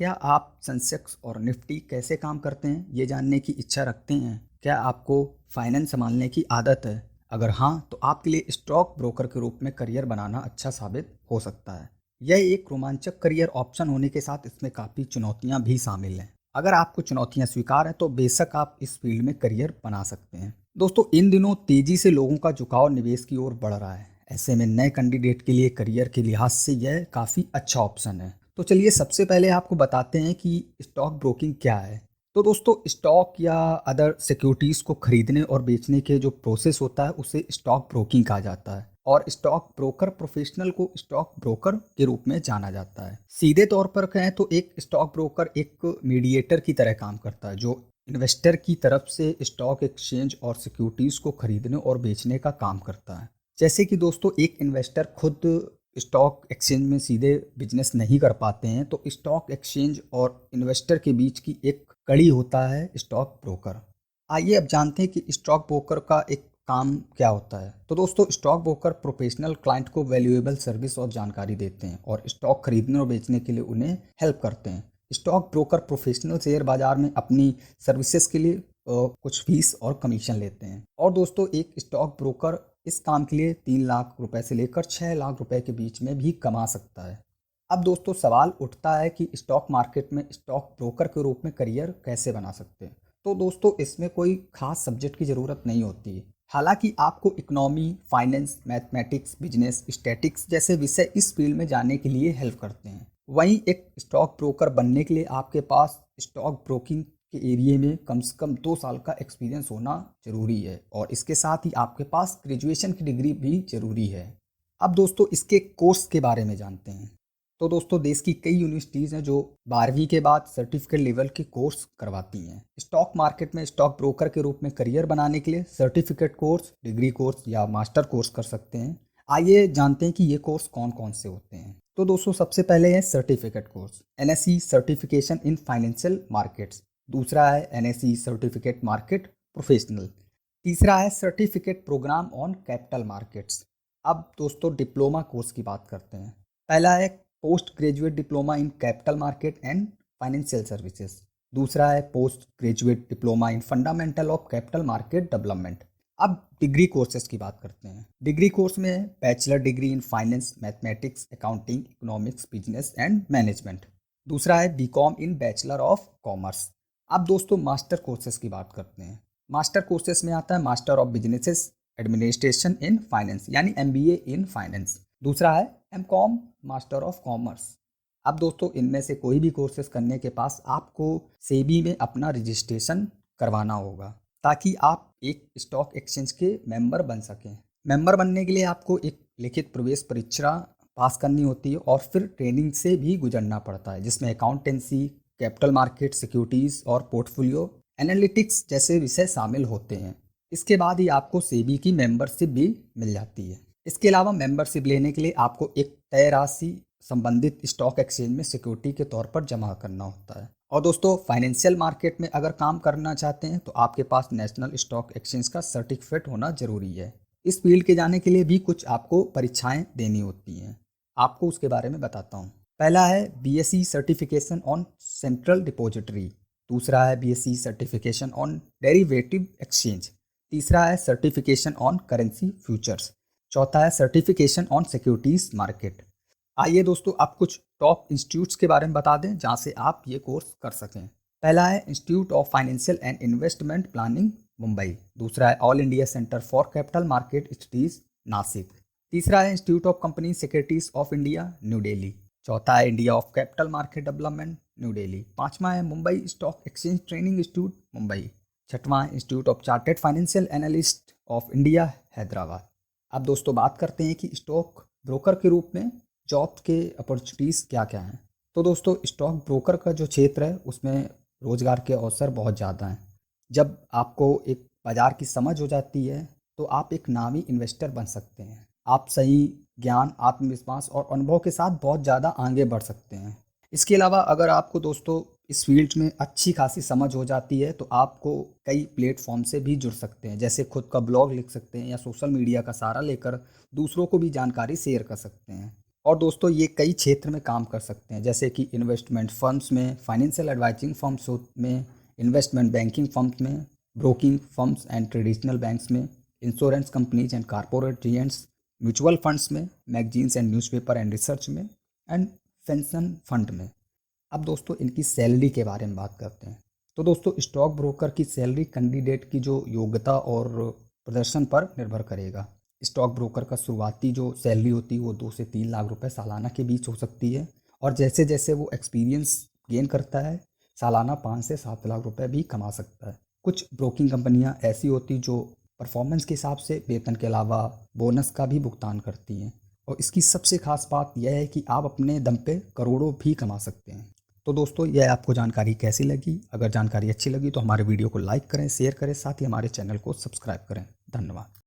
क्या आप सेंसेक्स और निफ्टी कैसे काम करते हैं ये जानने की इच्छा रखते हैं? क्या आपको फाइनेंस संभालने की आदत है? अगर हाँ, तो आपके लिए स्टॉक ब्रोकर के रूप में करियर बनाना अच्छा साबित हो सकता है। यह एक रोमांचक करियर ऑप्शन होने के साथ इसमें काफ़ी चुनौतियां भी शामिल हैं। अगर आपको चुनौतियां स्वीकार हैं तो बेशक आप इस फील्ड में करियर बना सकते हैं। दोस्तों, इन दिनों तेजी से लोगों का झुकाव निवेश की ओर बढ़ रहा है। ऐसे में नए कैंडिडेट के लिए करियर के लिहाज से यह काफ़ी अच्छा ऑप्शन है। तो चलिए सबसे पहले आपको बताते हैं कि स्टॉक ब्रोकिंग क्या है। तो दोस्तों, स्टॉक या अदर सिक्योरिटीज़ को खरीदने और बेचने के जो प्रोसेस होता है उसे स्टॉक ब्रोकिंग कहा जाता है। और स्टॉक ब्रोकर प्रोफेशनल को स्टॉक ब्रोकर के रूप में जाना जाता है। सीधे तौर पर कहें तो एक स्टॉक ब्रोकर एक मीडिएटर की तरह काम करता है जो इन्वेस्टर की तरफ से स्टॉक एक्सचेंज और सिक्योरिटीज़ को खरीदने और बेचने का काम करता है। जैसे कि दोस्तों, एक इन्वेस्टर खुद स्टॉक एक्सचेंज में सीधे बिजनेस नहीं कर पाते हैं, तो स्टॉक एक्सचेंज और इन्वेस्टर के बीच की एक कड़ी होता है स्टॉक ब्रोकर। आइए अब जानते हैं कि स्टॉक ब्रोकर का एक काम क्या होता है। तो दोस्तों, स्टॉक ब्रोकर प्रोफेशनल क्लाइंट को वैल्यूएबल सर्विस और जानकारी देते हैं और स्टॉक खरीदने और बेचने के लिए उन्हें हेल्प करते हैं। स्टॉक ब्रोकर प्रोफेशनल शेयर बाजार में अपनी सर्विसेज के लिए कुछ फीस और कमीशन लेते हैं। और दोस्तों, एक स्टॉक ब्रोकर इस काम के लिए 3 लाख रुपए से लेकर 6 लाख रुपए के बीच में भी कमा सकता है। अब दोस्तों, सवाल उठता है कि स्टॉक मार्केट में स्टॉक ब्रोकर के रूप में करियर कैसे बना सकते हैं। तो दोस्तों, इसमें कोई खास सब्जेक्ट की ज़रूरत नहीं होती है। हालांकि आपको economy, finance, mathematics, business, statics जैसे विषय इस फील्ड में जाने के लिए हेल्प करते हैं। वहीं एक स्टॉक ब्रोकर बनने के लिए आपके पास स्टॉक ब्रोकिंग के एरिया में कम से कम 2 साल का एक्सपीरियंस होना जरूरी है और इसके साथ ही आपके पास ग्रेजुएशन की डिग्री भी जरूरी है। अब दोस्तों, इसके कोर्स के बारे में जानते हैं। तो दोस्तों, देश की कई यूनिवर्सिटीज़ हैं जो 12वीं के बाद सर्टिफिकेट लेवल के कोर्स करवाती हैं। स्टॉक मार्केट में स्टॉक ब्रोकर के रूप में करियर बनाने के लिए सर्टिफिकेट कोर्स, डिग्री कोर्स या मास्टर कोर्स कर सकते हैं। आइए जानते हैं कि ये कोर्स कौन कौन से होते हैं। तो दोस्तों, सबसे पहले है certificate course, NSE certification in financial markets. दूसरा है एनएसई सर्टिफिकेट मार्केट प्रोफेशनल। तीसरा है certificate program on capital markets. अब दोस्तों, डिप्लोमा कोर्स की बात करते हैं। पहला है post graduate diploma in capital market and financial services. दूसरा है post graduate diploma in fundamental of capital market development. अब डिग्री कोर्सेज की बात करते हैं। डिग्री कोर्स में bachelor degree in finance, mathematics, accounting, economics, business and management. दूसरा है BCom in bachelor of commerce. अब दोस्तों, मास्टर कोर्सेज की बात करते हैं। मास्टर कोर्सेज में आता है master of businesses administration in finance यानी एमबीए इन फाइनेंस। दूसरा है एमकॉम मास्टर ऑफ कॉमर्स। अब दोस्तों, इनमें से कोई भी कोर्सेज करने के पास आपको सेबी में अपना रजिस्ट्रेशन करवाना होगा ताकि आप एक स्टॉक एक्सचेंज के मेंबर बन सकें। मेंबर बनने के लिए आपको एक लिखित प्रवेश परीक्षा पास करनी होती है और फिर ट्रेनिंग से भी गुजरना पड़ता है जिसमें अकाउंटेंसी, कैपिटल मार्केट, सिक्योरिटीज और पोर्टफोलियो एनालिटिक्स जैसे विषय शामिल होते हैं। इसके बाद ही आपको सेबी की मेंबरशिप भी मिल जाती है। इसके अलावा मेंबरशिप लेने के लिए आपको एक तय राशि संबंधित स्टॉक एक्सचेंज में सिक्योरिटी के तौर पर जमा करना होता है। और दोस्तों, फाइनेंशियल मार्केट में अगर काम करना चाहते हैं तो आपके पास नेशनल स्टॉक एक्सचेंज का सर्टिफिकेट होना जरूरी है। इस फील्ड के जाने के लिए भी कुछ आपको परीक्षाएं देनी होती हैं। आपको उसके बारे में बताता हूँ। पहला है BSE certification on central depository. दूसरा है BSE certification on derivative exchange. तीसरा है सर्टिफिकेशन ऑन करेंसी फ्यूचर्स। चौथा है सर्टिफिकेशन ऑन सिक्योरिटीज मार्केट। आइए दोस्तों, आप कुछ टॉप इंस्टीट्यूट्स के बारे में बता दें जहां से आप ये कोर्स कर सकें। पहला है institute of financial and investment planning Mumbai. दूसरा है all India centre for capital market studies Nashik. तीसरा है institute of company secretaries of India new Delhi. चौथा है India of capital market development new Delhi. पांचवा है Mumbai stock exchange training institute Mumbai. छठवां है institute of chartered financial analyst of India Hyderabad. अब दोस्तों, बात करते हैं कि स्टॉक ब्रोकर के रूप में जॉब के अपॉर्चुनिटीज़ क्या क्या हैं। तो दोस्तों, स्टॉक ब्रोकर का जो क्षेत्र है उसमें रोजगार के अवसर बहुत ज़्यादा हैं। जब आपको एक बाज़ार की समझ हो जाती है तो आप एक नामी इन्वेस्टर बन सकते हैं। आप सही ज्ञान, आत्मविश्वास और अनुभव के साथ बहुत ज़्यादा आगे बढ़ सकते हैं। इसके अलावा अगर आपको दोस्तों इस फील्ड में अच्छी खासी समझ हो जाती है तो आपको कई प्लेटफॉर्म से भी जुड़ सकते हैं, जैसे खुद का ब्लॉग लिख सकते हैं या सोशल मीडिया का सहारा लेकर दूसरों को भी जानकारी शेयर कर सकते हैं। और दोस्तों ये कई क्षेत्र में काम कर सकते हैं, जैसे कि इन्वेस्टमेंट फर्म्स में, फाइनेंशियल एडवाइजिंग फर्म्स में, इन्वेस्टमेंट बैंकिंग फर्म्स में, broking firms and traditional banks में, insurance companies and corporate agents, mutual funds में, magazines and newspaper and research में, एंड पेंशन फंड में। अब दोस्तों इनकी सैलरी के बारे में बात करते हैं। तो दोस्तों स्टॉक ब्रोकर की सैलरी कैंडिडेट की जो योग्यता और प्रदर्शन पर निर्भर करेगा। स्टॉक ब्रोकर का शुरुआती जो सैलरी होती है वो 2 से 3 लाख रुपए सालाना के बीच हो सकती है, और जैसे जैसे वो एक्सपीरियंस गेन करता है सालाना 5 से 7 लाख रुपए भी कमा सकता है। कुछ ब्रोकिंग कंपनियां ऐसी होती जो परफॉर्मेंस के हिसाब से वेतन के अलावा बोनस का भी भुगतान करती हैं, और इसकी सबसे खास बात यह है कि आप अपने दम पे करोड़ों भी कमा सकते हैं। तो दोस्तों यह आपको जानकारी कैसी लगी? अगर जानकारी अच्छी लगी तो हमारे वीडियो को लाइक करें, शेयर करें, साथ ही हमारे चैनल को सब्सक्राइब करें। धन्यवाद।